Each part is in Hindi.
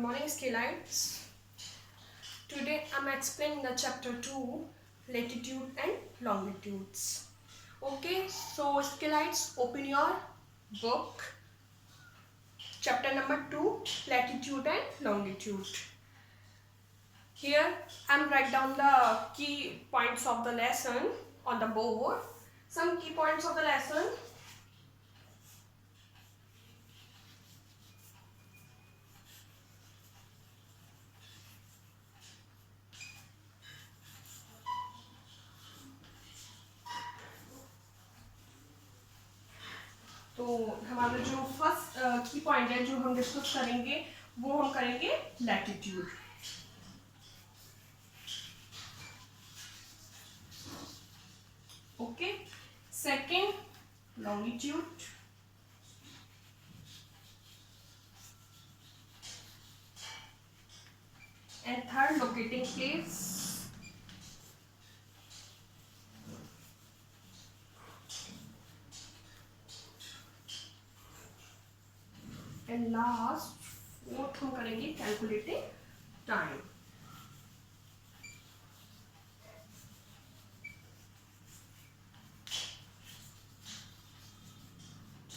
morning, Scalites. Today I'm explaining the chapter 2, latitude and longitudes. Okay, so Scalites, open your book. Chapter number 2, latitude and longitude. Here I'm write down the key points of the lesson on the board. Some key points of the lesson. तो हमारा जो फर्स्ट की पॉइंट है जो हम डिस्कस करेंगे वो हम करेंगे latitude. Okay, second longitude, and third locating place. And last fourth हम करेंगे कैलकुलेटिंग टाइम.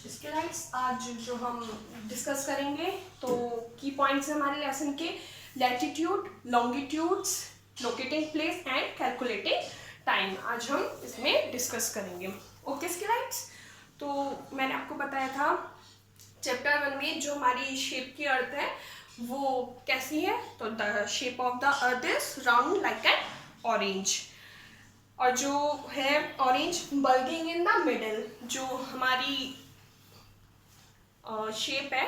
इसके लाइट्स आज जो हम डिस्कस करेंगे तो की पॉइंट्स हैं हमारे लेसन के latitude, longitudes, locating place and calculating time. आज हम इसमें डिस्कस करेंगे. ओके इसके लाइट्स, तो मैंने आपको बताया था चैप्टर 1 में जो हमारी शेप की अर्थ है वो कैसी है. तो the shape of the earth is round like an orange. और जो है orange bulging in the middle, जो हमारी शेप है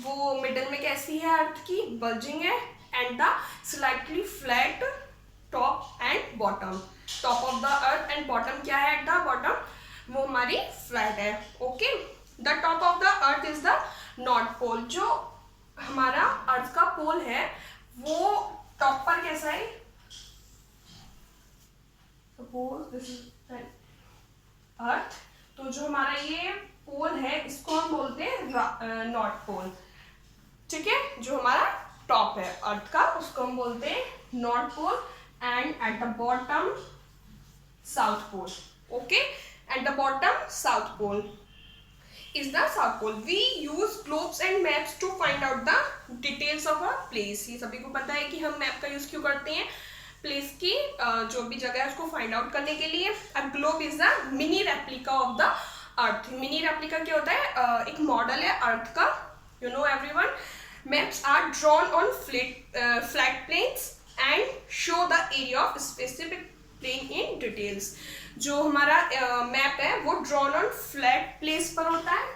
वो मिडल में कैसी है अर्थ की, बल्जिंग है. And the slightly flat top and bottom. Top of the earth and bottom क्या है एट द बॉटम, वो हमारी फ्लैट है. Okay, the top of the earth is the north pole. जो हमारा अर्थ का पोल है वो टॉप पर कैसा है. सपोज दिस इज अर्थ, तो जो हमारा ये पोल है इसको हम बोलते हैं नॉर्थ पोल. ठीक है, जो हमारा टॉप है अर्थ का उसको हम बोलते हैं north pole. And at the bottom south pole. Okay, at the bottom south pole is the south pole. We use globes and maps to find out the details of a place. ये सभी को पता है कि हम मैप का यूज क्यों करते हैं, प्लेस की जो भी जगह है उसको फाइंड आउट करने के लिए. A globe is the mini replica of the earth. Mini replica क्या होता है, एक मॉडल है अर्थ का. You know everyone, maps are drawn on flat planes and show the area of specific plane in details. जो हमारा मैप है वो ड्रॉन ऑन फ्लैट प्लेस पर होता है.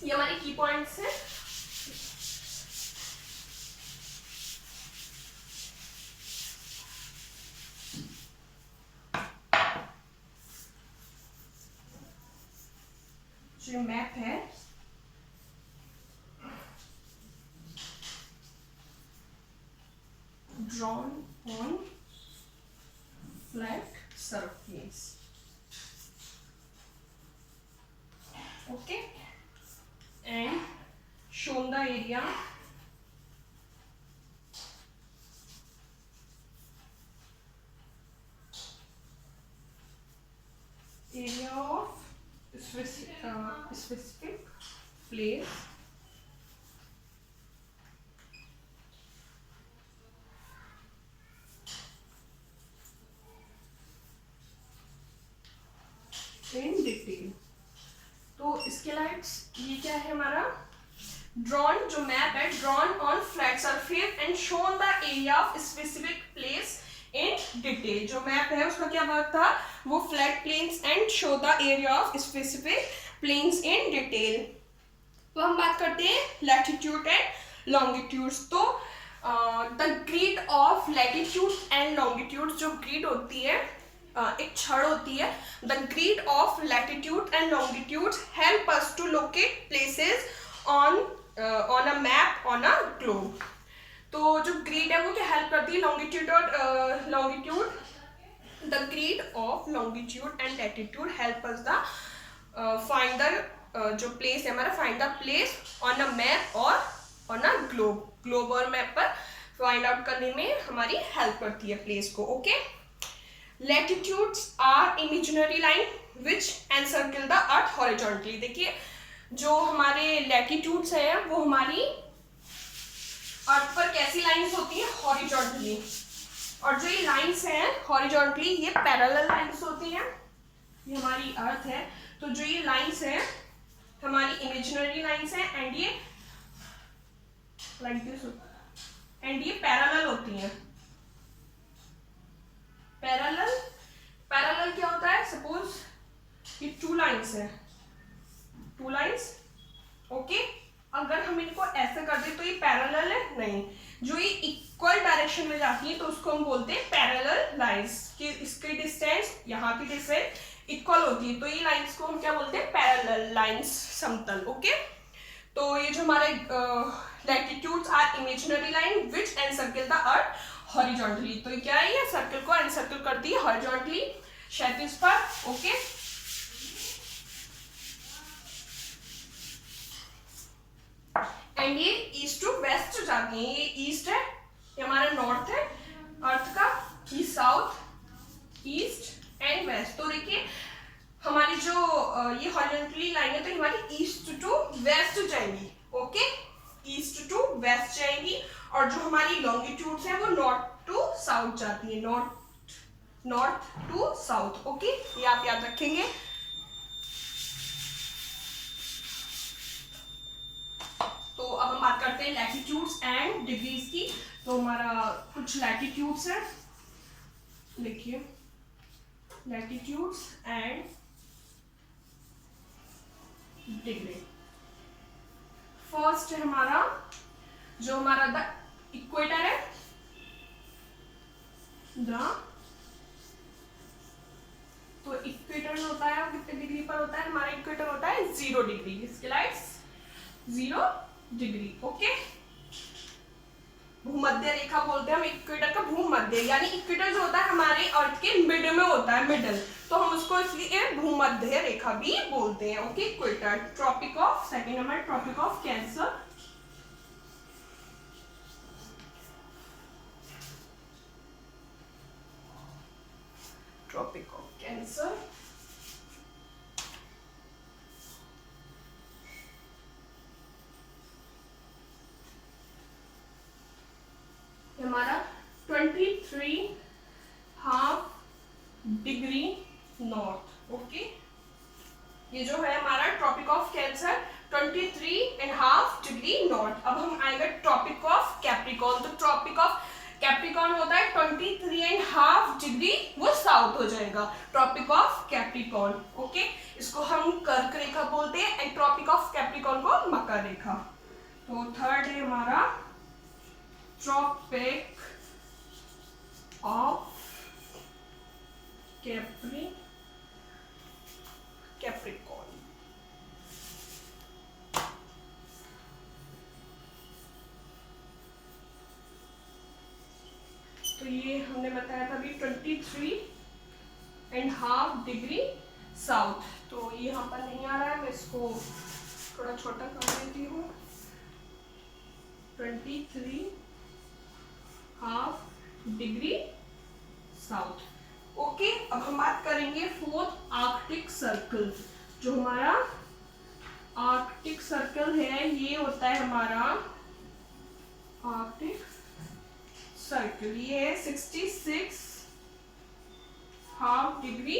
ये हमारे की पॉइंट्स हैं. जो मैप है drawn on flat surface. Okay, and shown the area of specific place in detail. तो इसके लाइट्स ये क्या है हमारा ड्रॉन, जो मैप है drawn on flat surface and shown the area of specific place in detail. जो मैप है उसका क्या वर्क था, वो flat planes and show the area of specific planes in detail. तो हम बात करते हैं लैटिट्यूड एंड लॉन्गिट्यूड्स. तो the grid of latitude and longitude, जो ग्रिड होती है एक छड़ होती है, the grid of latitude and longitude help us to locate places on a map on a globe. तो जो ग्रिड है वो क्या हेल्प करती है लॉन्गिट्यूड और longitude. The grid of longitude and latitude help us the find the जो प्लेस है हमारा, find the place on a map और और ना ग्लोब और मैप पर फाइंड आउट करने में हमारी हेल्प करती है प्लेस को। Okay, latitudes are imaginary line which encircle the earth horizontally. देखिए जो हमारे लैटिट्यूड्स हैं वो हमारी अर्थ पर कैसी लाइंस होती है, हॉरिजॉन्टली, और जो ये लाइंस हैं हॉरिजॉन्टली ये पैरेलल लाइंस होती हैं। ये हमारी अर्थ है, तो जो ये लाइंस हैं हमारी इमेजिनरी लाइंस हैं एंड ये लाइक दिस एंड ये पैरेलल होती हैं। पैरेलल क्या होता है, सपोज ये टू लाइंस है, टू लाइंस, ओके, अगर हम इनको ऐसे कर दे तो ये पैरेलल है नहीं, जो ये इक्वल डायरेक्शन में जाती है तो उसको हम बोलते हैं पैरेलल लाइंस, कि इसकी डिस्टेंस यहाँ की डिस्टेंस इक्वल होती है, तो ये लाइंस को हम क्या बोलते हैं, पैरेलल लाइंस, समतल। ओके, तो ये जो हमारे latitudes are imaginary line which encircle the earth horizontally, तो ये क्या है, ये सर्कल को एनसर्कल करती है हॉरिजॉन्टली, क्षैतिज पर। ओके, एंड ये ईस्ट टू वेस्ट जाती है, ये ईस्ट है, ये हमारा नॉर्थ है अर्थ का, ये साउथ, ईस्ट एंड वेस्ट। तो देखिए हमारी जो ये हॉरिजॉन्टली लाइन है तो हमारी ईस्ट टू वेस्ट जाएंगी। ओके, ईस्ट टू वेस्ट जाएंगी, और जो हमारी लॉन्गिट्यूड्स है वो नॉर्थ टू साउथ जाती है, नॉर्थ टू साउथ। ओके, ये आप याद रखेंगे। तो अब हम बात करते हैं लैटिट्यूड्स एंड डिग्रीज की। तो हमारा कुछ लैटिट्यूड्स है, देखिए लैटिट्यूड्स एंड डिग्री। फर्स्ट है हमारा जो हमारा द इक्वेटर है, तो इक्वेटर होता है वो कितने डिग्री पर होता है, हमारा इक्वेटर होता है 0 डिग्री, इसके लाइक 0 डिग्री। ओके, भूमध्य रेखा बोलते हैं हम इक्वेटर का, भूमध्य यानी इक्वेटर जो होता है हमारे अर्थ के मिड में होता है, मिडल, तो हम उसको इसलिए भूमध्य रेखा भी बोलते हैं। Okay, equator. Tropic of, second number Tropic of Cancer, Tropic of Cancer, हमारा 23.5 डिग्री नॉर्थ। ओके, ये जो है हमारा Tropic of cancer 23.5 degree north. अब हम आएंगे ट्रॉपिक ऑफ कैप्रिकॉर्न, तो ट्रॉपिक ऑफ कैप्रिकॉर्न होता है 23.5 डिग्री, वो साउथ हो जाएगा, ट्रॉपिक ऑफ कैप्रिकॉर्न। ओके, इसको हम कर्क रेखा बोलते हैं एंड ट्रॉपिक ऑफ कैप्रिकॉर्न को मकर रेखा। तो थर्ड है हमारा ट्रॉपिक ऑफ कैप्रिकॉर्न। तो ये हमने बताया था अभी 23.5 डिग्री साउथ, तो ये यहाँ पर नहीं आ रहा है, मैं इसको थोड़ा छोटा कर देती हूँ। 23.5 डिग्री साउथ। ओके, अब हम बात करेंगे फोर्थ आर्कटिक सर्कल। जो हमारा आर्कटिक सर्कल है ये होता है हमारा आर्कटिक सर्कल, ये है 66.5 डिग्री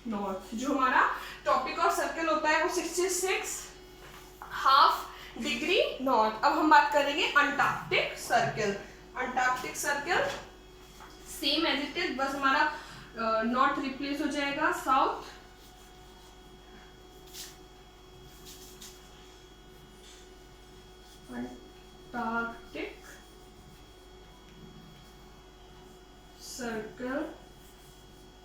नॉर्थ। जो हमारा टॉपिक ऑफ सर्कल होता है वो 66.5 डिग्री नॉर्थ। अब हम बात करेंगे Antarctic Circle. Antarctic Circle same as it is, बस हमारा नॉर्थ रिप्लेस हो जाएगा साउथ, अंटार्कटिक सर्कल,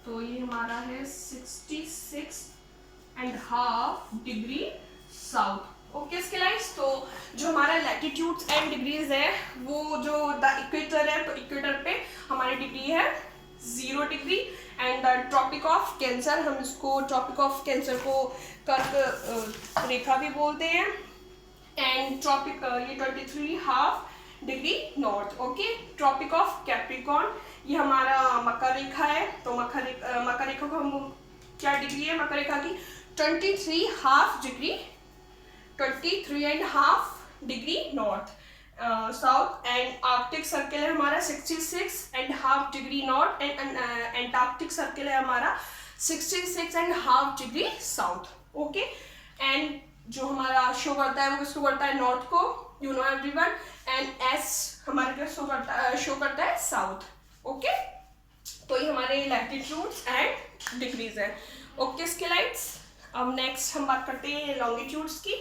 तो ये हमारा है 66.5 डिग्री साउथ। ओके इसके लाइक्स, तो जो हमारा लैटिट्यूड्स एंड डिग्रीज है वो जो द इक्वेटर है, तो इक्वेटर पे हमारी डिग्री है 0 degree and the tropic of Cancer, हम इसको ट्रॉपिक ऑफ कैंसर को कर्क रेखा भी बोलते हैं, एंड ट्रॉपिक ये 23.5 degree north. Okay, Tropic of Capricorn ये हमारा मकर रेखा है। तो मकर रेखा को हम क्या डिग्री है मकर रेखा की? 23.5 degree, 23.5 degree north south. And Arctic circle है हमारा 66.5 degree north. And Antarctic circle है हमारा 66.5 डिग्री साउथ। ओके, एंड जो हमारा शो करता है वो किसको करता है? नॉर्थ को, you know everyone. And S हमारे क्या शो करता है? साउथ। ओके, तो ये हमारे लैटिट्यूड्स एंड डिग्रीज है। ओके स्केलाइट्स, अब नेक्स्ट हम बात करते हैं लॉन्गिट्यूड्स की।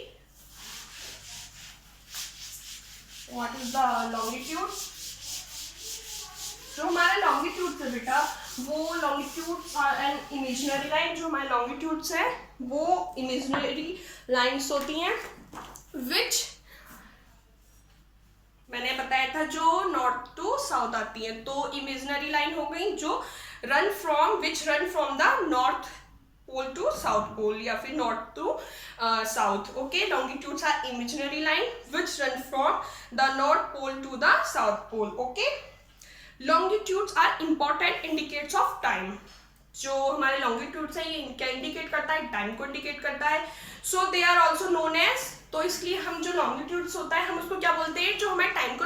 What is the longitude? जो हमारा लॉन्गिट्यूड है बेटा, वो longitudes are an imaginary line. जो हमारे लॉन्गिट्यूड्स है वो इमेजिनरी लाइन्स होती हैं विच मैंने बताया था जो नॉर्थ टू साउथ आती है। तो इमेजिनरी लाइन हो गई जो run from the north pole to south pole या फिर north to south. Okay, longitudes are imaginary line which run from the north pole to the south pole. Okay, longitudes are important indicates of time. जो हमारे लॉन्गिट्यूड्स है ये क्या इंडिकेट करता है? टाइम को इंडिकेट करता है। So they are also known as, तो इसलिए हम जो लॉन्गिट्यूड्स होता है हम उसको क्या बोलते हैं? जो हमारे टाइम को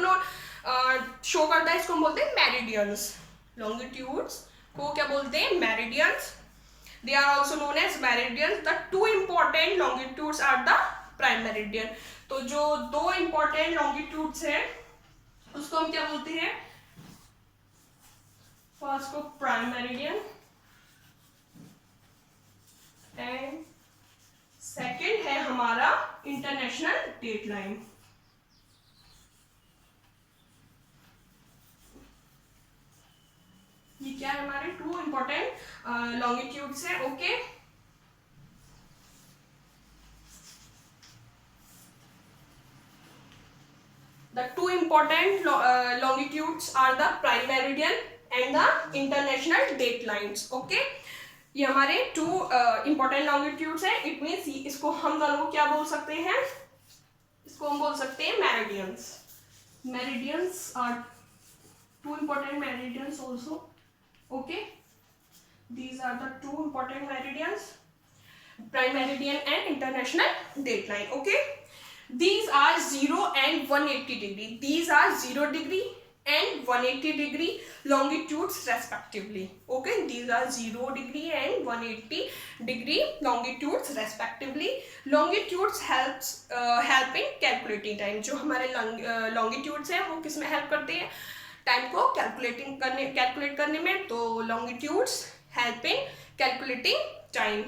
शो करता है इसको हम बोलते हैं मेरिडियंस। लॉन्गिट्यूड्स को क्या बोलते हैं? Meridians. They are also known as meridians. The two important longitudes are the prime meridian. तो जो दो important longitudes है उसको हम क्या बोलते हैं? फर्स्ट को प्राइम मेरिडियन एंड सेकंड है हमारा इंटरनेशनल डेट लाइन। ये क्या है? हमारे टू इंपॉर्टेंट लॉन्गिट्यूड्स है। Okay, the two important longitudes are the prime meridian and the international date lines. Okay, ये हमारे टू इंपॉर्टेंट लॉन्गिट्यूड्स है। इट मीन्स इसको हम दोनों को क्या बोल सकते हैं? इसको हम बोल सकते हैं meridians. Meridians are two important meridians also. Okay, these are the two important meridians, prime meridian and international date line. Okay, these are 0 and 180 degree. These are 0 degree and 180 degree longitudes respectively. Okay, these are 0 degree and 180 degree longitudes respectively. Longitudes help in calculating time. जो हमारे longitudes हैं वो किस में help करते हैं? टाइम को कैलकुलेट करने में। तो longitudes help in calculating time.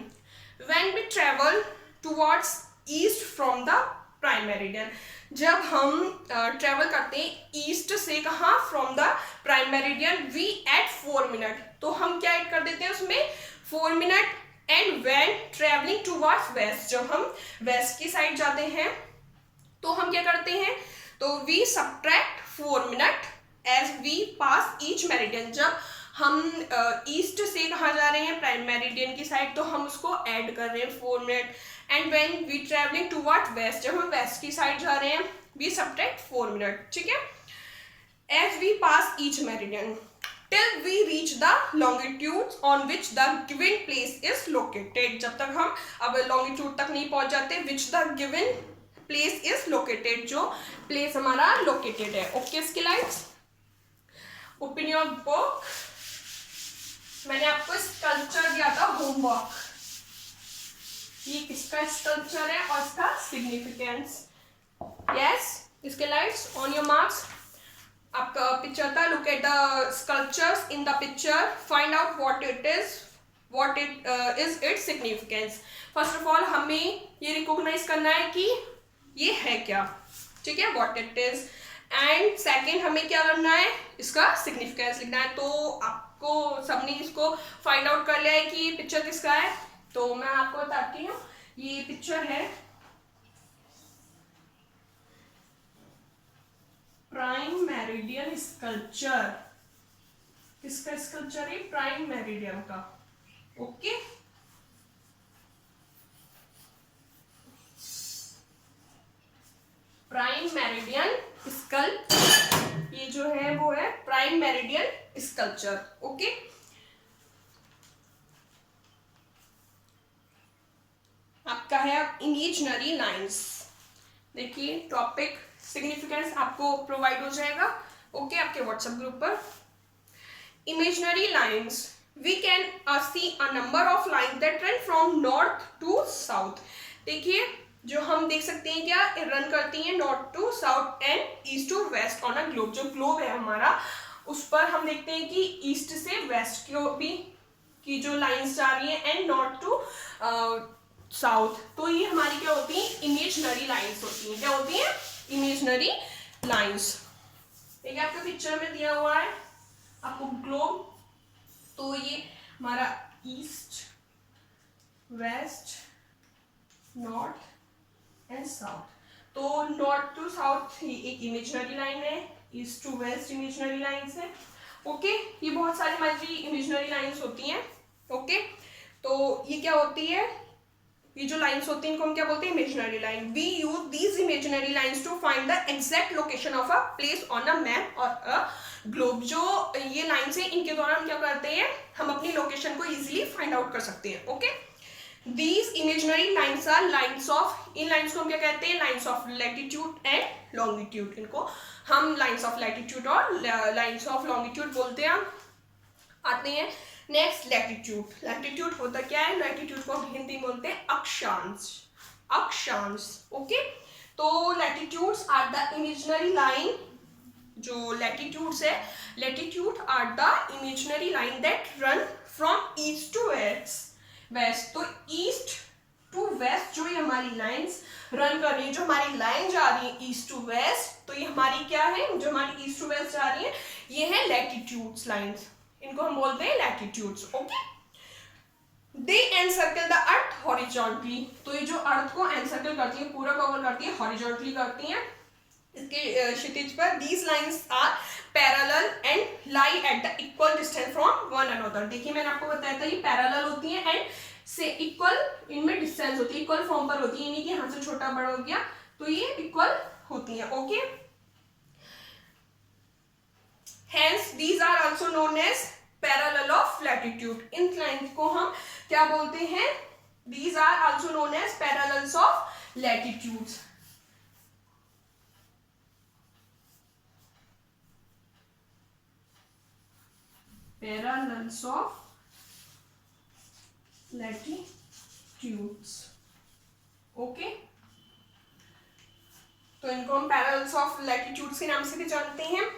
When we travel towards east from the prime meridian, जब हम ट्रेवल करते हैं ईस्ट से कहाँ? From the prime meridian, we add 4 minute. तो हम क्या ऐड कर देते हैं उसमें? 4 minute. And when travelling towards west, जब हम वेस्ट की साइड जाते हैं तो हम क्या करते हैं? तो we subtract 4 minute as we pass each meridian. जब हम ईस्ट से कहाँ जा रहे हैं? प्राइम मेरिडियन की साइड, तो हम उसको ऐड कर रहे हैं 4 minute. And when we travelling towards west, जब हम वेस्ट की साइड जा रहे हैं वी सबट्रैक्ट 4 मिनट। ठीक है, as we pass each meridian till we reach the longitude on which the given place is located. जब तक हम अब लॉन्गिट्यूड तक नहीं पहुंच जाते which the given place is located, जो प्लेस हमारा लोकेटेड है। ओके स्केलाइट्स, ओपन योर बुक। मैंने आपको स्कल्पचर दिया था होमवर्क। ये किसका स्कल्पचर है और इसका सिग्निफिकेंस? यस, इसके लाइट्स ऑन योर मार्क्स। आपका पिक्चर था, look at the sculptures in the picture, find out what it is its significance. First of all हमें ये रिकॉग्नाइज करना है कि ये है क्या। ठीक है, what it is. And second हमें क्या करना है? इसका सिग्निफिकेंस लिखना है। तो आपको सबने इसको फाइंड आउट कर लिया है कि पिक्चर किसका है। तो मैं आपको बताती हूँ, ये पिक्चर है प्राइम मेरिडियन स्कल्पचर। किसका स्कल्पचर है? प्राइम मेरिडियन का। ओके, प्राइम मेरिडियन स्कल्प, ये जो है वो है प्राइम मेरिडियन स्कल्पचर। ओके, आपका है अब इमेजिनरी लाइंस। देखिए टॉपिक सिग्निफिकेंस आपको प्रोवाइड हो जाएगा ओके आपके व्हाट्सएप ग्रुप पर। Imaginary lines, we can see a number of line that run from north to south. देखिए जो हम देख सकते हैं क्या रन करती हैं north to south and east to west on a globe. जो ग्लोब है हमारा उस पर हम देखते हैं कि ईस्ट से वेस्ट की जो लाइंस जा रही है एंड नॉर्थ टू साउथ। तो ये हमारी क्या होती है, इमेजिनरी लाइंस होती हैं। क्या होती हैं, इमेजिनरी लाइंस। ठीक है, आपके पिक्चर में दिया हुआ है आपको ग्लोब। तो ये हमारा east, west, north and south. तो नॉर्थ टू साउथ एक इमेजिनरी लाइन है, east to west imaginary lines है। ओके, ये बहुत सारी हमारी इमेजिनरी लाइंस होती हैं। ओके, तो ये क्या होती है, ये जो लाइंस होती हैं इनको हम क्या बोलते हैं, imaginary line. We use these imaginary lines to find the exact location of a place on a map और अ ग्लोब। जो ये लाइंस हैं इनके द्वारा हम क्या करते हैं, हम अपनी लोकेशन को इजीली फाइंड आउट कर सकते हैं। Okay, these imaginary lines are lines of, इन लाइंस को हम क्या कहते हैं, lines of latitude and longitude. इनको हम लाइंस ऑफ लैटिट्यूड और लाइंस ऑफ लॉन्गिट्यूड बोलते हैं। आते हैं नेक्स्ट लैटिट्यूड। लैटिट्यूड होता क्या है, लैटिट्यूड को हम हिंदी बोलते हैं अक्षांश। अक्षांश ओके, तो latitudes are the imaginary line. जो लैटिट्यूड्स है, latitude are the imaginary line that run from east to west. तो ईस्ट टू वेस्ट जो ये हमारी लाइंस रन कर रही है, जो हमारी लाइन जा रही है ईस्ट टू वेस्ट, तो ये हमारी क्या है, जो हमारी ईस्ट टू वेस्ट जा रही है ये है लैटिट्यूड्स लाइंस। इनको हम बोलते हैं latitudes. Okay, they encircle the earth horizontally. तो ये जो अर्थ को एनसर्कल करती है, पूरा कवर करती है, हॉरिजॉन्टली करती हैं इसके क्षितिज पर। These lines are parallel and lie at the equal distance from one another. देखिए मैंने आपको बताया था ये पैरेलल होती है एंड से इक्वल इनमें डिस्टेंस होती है, इक्वल फॉर्म पर होती है, यानी कि यहाँ से छोटा बड़ा हो गया तो ये इक्वल होती है। Okay, Hence, these are also known as parallel of latitude. In lines को हम क्या बोलते हैं, these are also known as parallels of latitudes. Parallels of latitudes. Okay? तो इनको हम parallels of latitudes के नाम से भी जानते हैं।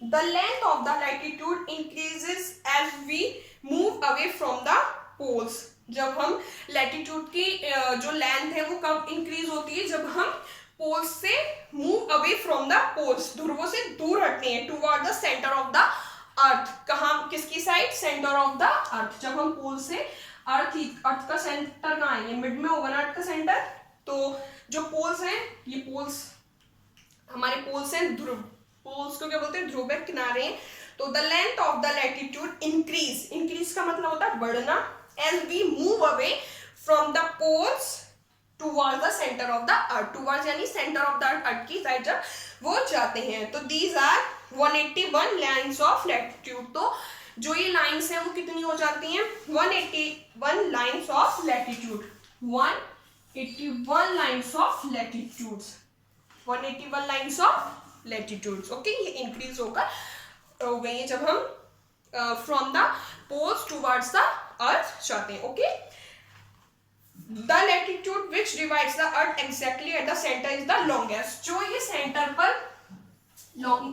The length of the latitude increases as we move away from the poles. जब हम लैटिट्यूड की जो लेंथ है वो कब इंक्रीज होती है, जब हम पोल्स से move away from the poles, ध्रुवों से दूर हटते हैं, toward the center of the earth. कहाँ, किसकी side, center of the earth. जब हम पोल से अर्थ का सेंटर कहाँ है, ये मिड में होगा ना अर्थ का सेंटर। तो जो पोल्स हैं, ये पोल्स हमारे पोल्स हैं, ध्रुव, पोल्स को क्या बोलते हैं, ध्रुव किनारे। तो the length of the latitude increase, increase का मतलब होता है बढ़ना, as we move away from the poles towards the center of the earth. Towards यानी सेंटर ऑफ द अर्थ की साइड जब वो जाते हैं। तो these are 181 lines of latitude. तो जो ये लाइंस हैं वो कितनी हो जाती हैं, 181 lines of latitude. 181 lines of latitudes, 181 lines of latitudes. Okay, ये इंक्रीज होकर हो गई है जब हम from the poles towards the earth जाते हैं। Okay, the latitude which divides the earth exactly at the center is the longest. जो ये सेंटर पर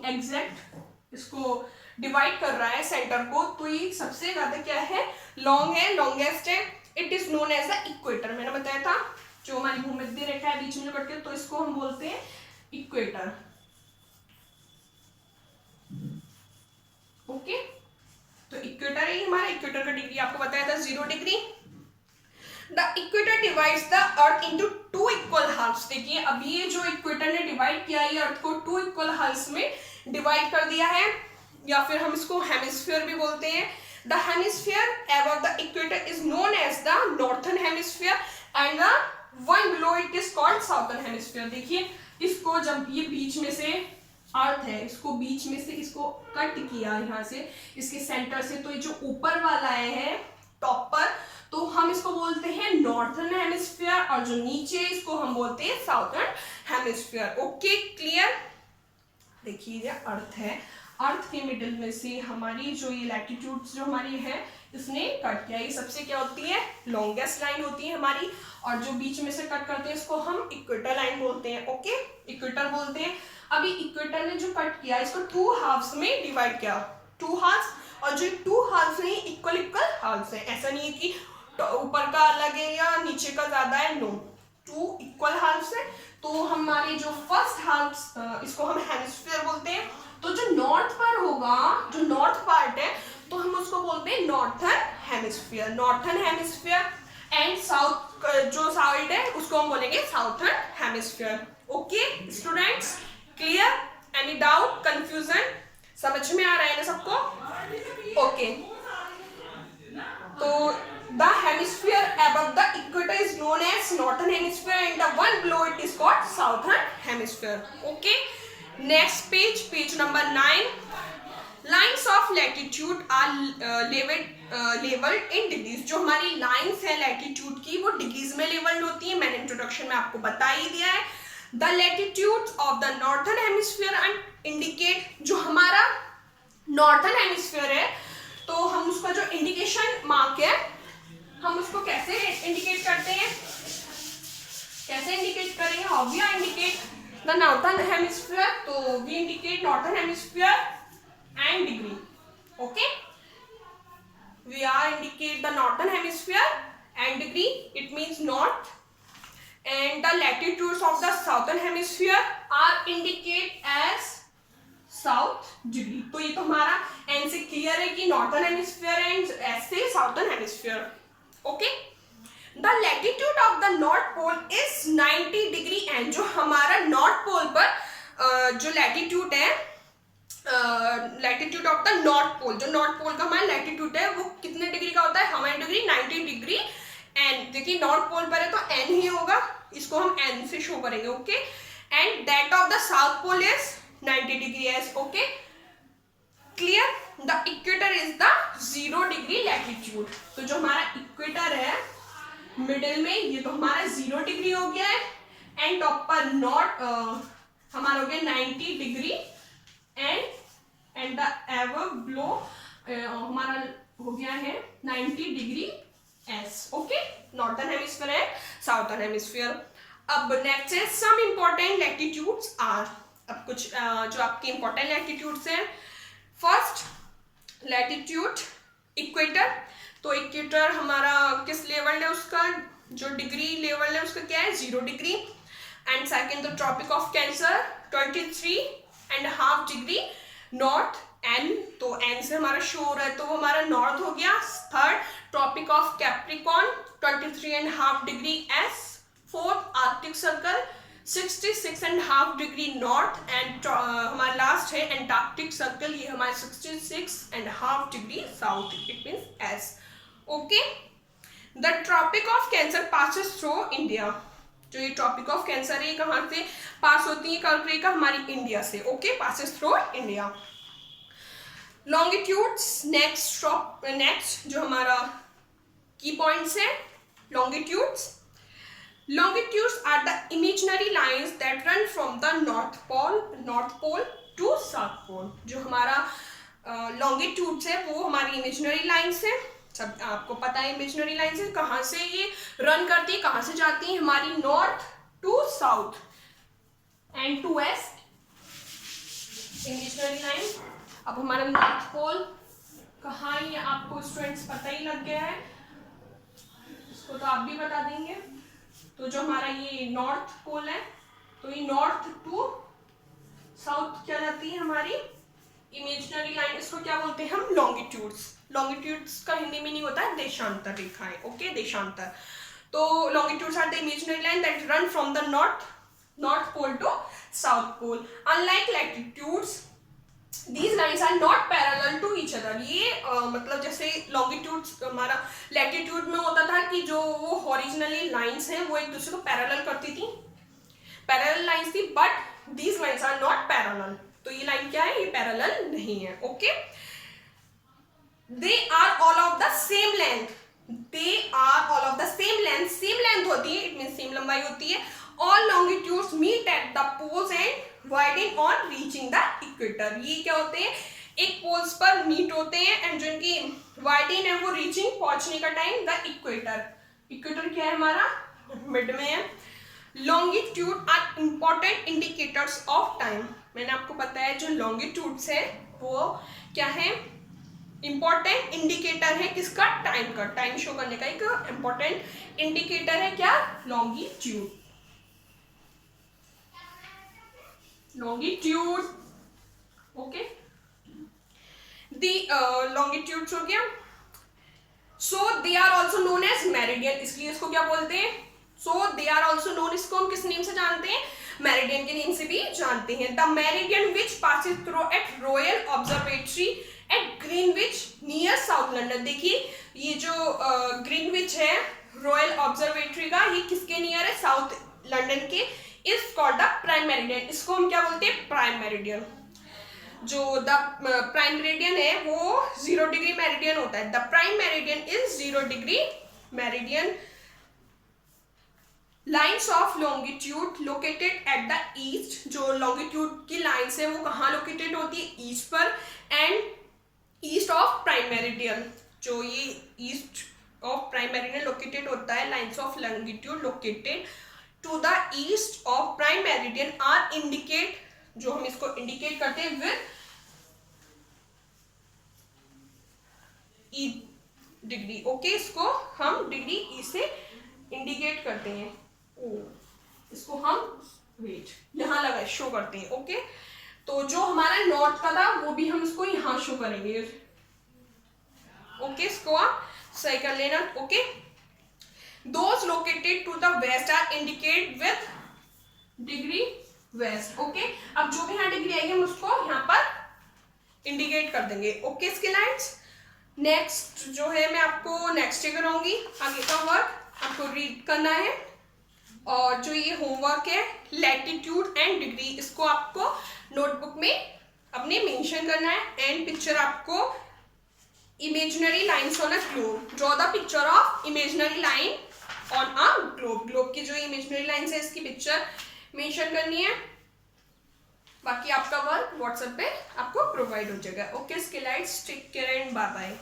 एग्जैक्ट इसको डिवाइड कर रहा है सेंटर को, तो ये सबसे ज्यादा क्या है, लॉन्ग है, लॉन्गेस्ट है। It is known as the equator. मैंने बताया था जो हमारी भूमध्य रेखा है बीच में कटती है, तो इसको हम बोलते हैं इक्वेटर। ओके, तो इक्वेटर ही हमारा, इक्वेटर का डिग्री आपको बताया था 0 degree. The equator divides the earth into 2 equal halfs. देखिए अभी ये जो इक्वेटर ने डिवाइड किया है अर्थ को 2 इक्वल हाल्फ्स में डिवाइड कर दिया है, या फिर हम इसको हेमिस्फीयर भी बोलते हैं। The hemisphere above the equator is known as the northern hemisphere and the one below it is called southern hemisphere. देखिए इसको जब ये बीच में से अर्थ है, इसको बीच में से इसको कट किया यहाँ से, इसके सेंटर से, तो ये जो ऊपर वाला है टॉप पर, तो हम इसको बोलते हैं नॉर्थर्न हेमिस्फीयर, और जो नीचे इसको हम बोलते हैं साउथर्न हेमिस्फीयर। Okay clear. देखिए ये अर्थ है, अर्थ के मिडिल में से हमारी जो ये लैटिट्यूड्स जो हमारी है इसने कट किया। ये सबसे क्या होती है, लॉन्गेस्ट लाइन होती है हमारी, और जो बीच में से कट करते हैं इसको हम इक्वेटर लाइन बोलते हैं। ओके इक्वेटर बोलते हैं। अभी इक्वेटर ने जो कट किया इसको टू हाफ्स में डिवाइड किया, टू हाफ्स, और जो टू हाफ्स नहीं इक्वल इक्वल हाफ्स है, ऐसा नहीं है कि ऊपर का अलग है या नीचे का ज्यादा है, नो, टू इक्वल हाफ्स है। तो हमारे जो फर्स्ट हाफ इसको हम हेमिस्फीयर बोलते हैं। तो जो नॉर्थ पर होगा, जो नॉर्थ पार्ट है, तो हम उसको बोलते हैं northern hemisphere, northern hemisphere. And south जो साइड है उसको हम बोलेंगे southern hemisphere. Okay students, clear? Any doubt, confusion? समझ में आ रहा है ना सबको? ओके तो the hemisphere above the equator is known as northern hemisphere and the one below it is called southern hemisphere. Okay, next page, page number 9. Lines of latitude are labeled in degrees. जो हमारी lines है latitude की वो degrees में labeled होती है, मैंने introduction में आपको बता ही दिया है। The latitudes of the northern hemisphere and indicate, जो हमारा northern hemisphere है तो हम उसका जो इंडिकेशन मार्क है हम उसको कैसे इंडिकेट करते हैं, कैसे इंडिकेट करेंगे, how we are indicate the northern hemisphere, तो we indicate northern hemisphere and degree. Okay, we are indicate the northern hemisphere and degree, it means north, and the latitudes of the southern hemisphere are indicate as south degree. तो ये तो हमारा एन से क्लियर है कि नॉर्थर्न हेमिस्फीयर एंड एस से southern hemisphere. Okay, the latitude of the north pole is 90 degree and जो हमारा नॉर्थ पोल पर जो लैटिट्यूड है, latitude of the north pole, जो नॉर्थ पोल का हमारा लैटिट्यूड है वो कितने डिग्री का होता है, हमारी डिग्री 90 डिग्री। एंड देखिए नॉर्थ पोल पर है तो एन ही होगा, इसको हम एन से शो करेंगे। Okay, and that of the south pole is 90 degree S. Okay clear. The equator is the 0 degree latitude. तो जो हमारा इक्वेटर है मिडिल में, ये तो हमारा 0 डिग्री हो गया है, एंड टॉप पर नॉर्थ हमारा हो गया 90 degree, and the ever below हमारा हो गया है 90 degree S. Okay, northern hemisphere है, साउथर्न हेमिस्फीयर। अब नेक्स्ट है सम इंपॉर्टेंट लैटिट्यूड्स आर। अब कुछ जो आपके इंपॉर्टेंट लैटिट्यूड्स हैं, फर्स्ट लैटिट्यूड इक्वेटर। तो इक्वेटर हमारा किस लेवल है, उसका जो डिग्री लेवल है उसका क्या है, 0 degree. And second the tropic of cancer 23.5 degree north, N, तो एन से हमारा शो हो रहा है तो वो हमारा नॉर्थ हो गया। Third tropic of capricorn 23.5 degree S. Fourth arctic circle 66.5 degree north, and हमारा लास्ट है एंटार्क्टिक सर्कल, ये हमारे 66.5 degree south, it means S. Okay, the tropic of cancer passes through India. जो ये ट्रॉपिक ऑफ कैंसर है कहाँ से पास होती है कर्करेखा, हमारी इंडिया से। Okay, passes through India. Longitudes, next जो हमारा की पॉइंट्स है, longitudes. Longitudes are the imaginary lines that run from the north pole to south pole. जो हमारा longitudes है वो हमारी imaginary lines है, सब आपको पता है imaginary lines है, कहाँ से ये run करती है, कहाँ से जाती है, हमारी north to south and to west imaginary line। अब हमारा north pole कहाँ है आपको स्टूडेंट्स पता ही लग गया है, इसको तो आप भी बता देंगे। तो जो हमारा ये नॉर्थ पोल है तो ये नॉर्थ टू साउथ क्या जाती है हमारी इमेजिनरी लाइन, इसको क्या बोलते हैं हम, लॉन्गिट्यूड्स। लॉन्गिट्यूड्स का हिंदी मीनिंग होता है देशांतर रेखाएं। ओके, देशांतर। तो longitudes are the imaginary line that run from the north pole to south pole. Unlike latitudes These lines are not parallel to each other. ये मतलब जैसे लॉन्गिट्यूड हमारा लैटिट्यूड में होता था कि जो वो हॉरिजनली लाइंस हैं वो एक दूसरे को पैरेलल करती थी, पैरेलल लाइंस थी, but these lines are not parallel. तो ये लाइन क्या है, ये पैरेलल नहीं है. Okay, they are all of the same length. They are all of the same length. Same length होती है, इट मीन सेम लंबाई होती है. All longitudes meet at the poles and widen on reaching the equator. ये क्या होते हैं, एक पोल्स पर मीट होते हैं एंड जो इनकी वाइडन है वो रीचिंग पहुंचने का टाइम द इक्वेटर. इक्वेटर क्या है हमारा, मिड में है. Longitude are important indicators of time. मैंने आपको बताया जो लॉन्गिट्यूड्स है वो क्या है, इंपॉर्टेंट इंडिकेटर है किसका, टाइम का. टाइम शो करने का एक इंपॉर्टेंट इंडिकेटर है क्या, longitude. Longitude okay, the longitudes हो गया. So they are also known as meridian. इसलिए इसको क्या बोलते हैं, so they are also known, इसको हम किस नेम से जानते हैं, मेरिडियन के नेम से भी जानते हैं. The meridian which passes through at royal observatory at Greenwich near south London. देखिए ये जो ग्रीनविच है रॉयल ऑब्जर्वेटरी का, ये किसके नियर है, साउथ लंदन के. Is called the prime meridian. इसको हम क्या बोलते हैं, प्राइम मेरिडियन. जो द प्राइम मेरिडियन है वो 0 डिग्री मेरिडियन होता है. The prime meridian is 0 degree meridian. Lines of longitude located at the east. जो लॉन्गिट्यूड की लाइन्स है वो कहाँ लोकेटेड होती है, ईस्ट पर. And east of prime meridian, जो ये east of prime meridian located होता है, lines of longitude located to the east of prime meridian are indicate, जो हम इसको इंडिकेट करते हैं विद ई डिग्री. ओके, इसको हम डिग्री ई से इंडिकेट करते हैं. इसको हम वेट यहाँ लगा शो करते हैं. ओके, तो जो हमारा नॉर्थ का था वो भी हम इसको यहाँ शो करेंगे. ओके, इसको आप सही कर लेना. Okay, those located to the west are indicate with degree west. Okay, अब जो भी यहाँ डिग्री आएगी हम उसको यहाँ पर इंडिकेट कर देंगे. ओके, इसके लाइन्स. नेक्स्ट जो है मैं आपको नेक्स्ट डे कराऊंगी. आगे का वर्क आपको रीड करना है. और जो ये होमवर्क है लैटिट्यूड एंड डिग्री, इसको आपको नोटबुक में अपने मेंशन करना है. एंड पिक्चर आपको imaginary lines on a globe. Draw the picture of imaginary line on a globe. Globe की जो इमेजिनरी लाइन्स है इसकी पिक्चर मेंशन करनी है. बाकी आपका वर्क व्हाट्सएप पे आपको प्रोवाइड हो जाएगा. ओके, स्किलाइट्स, take care and bye bye.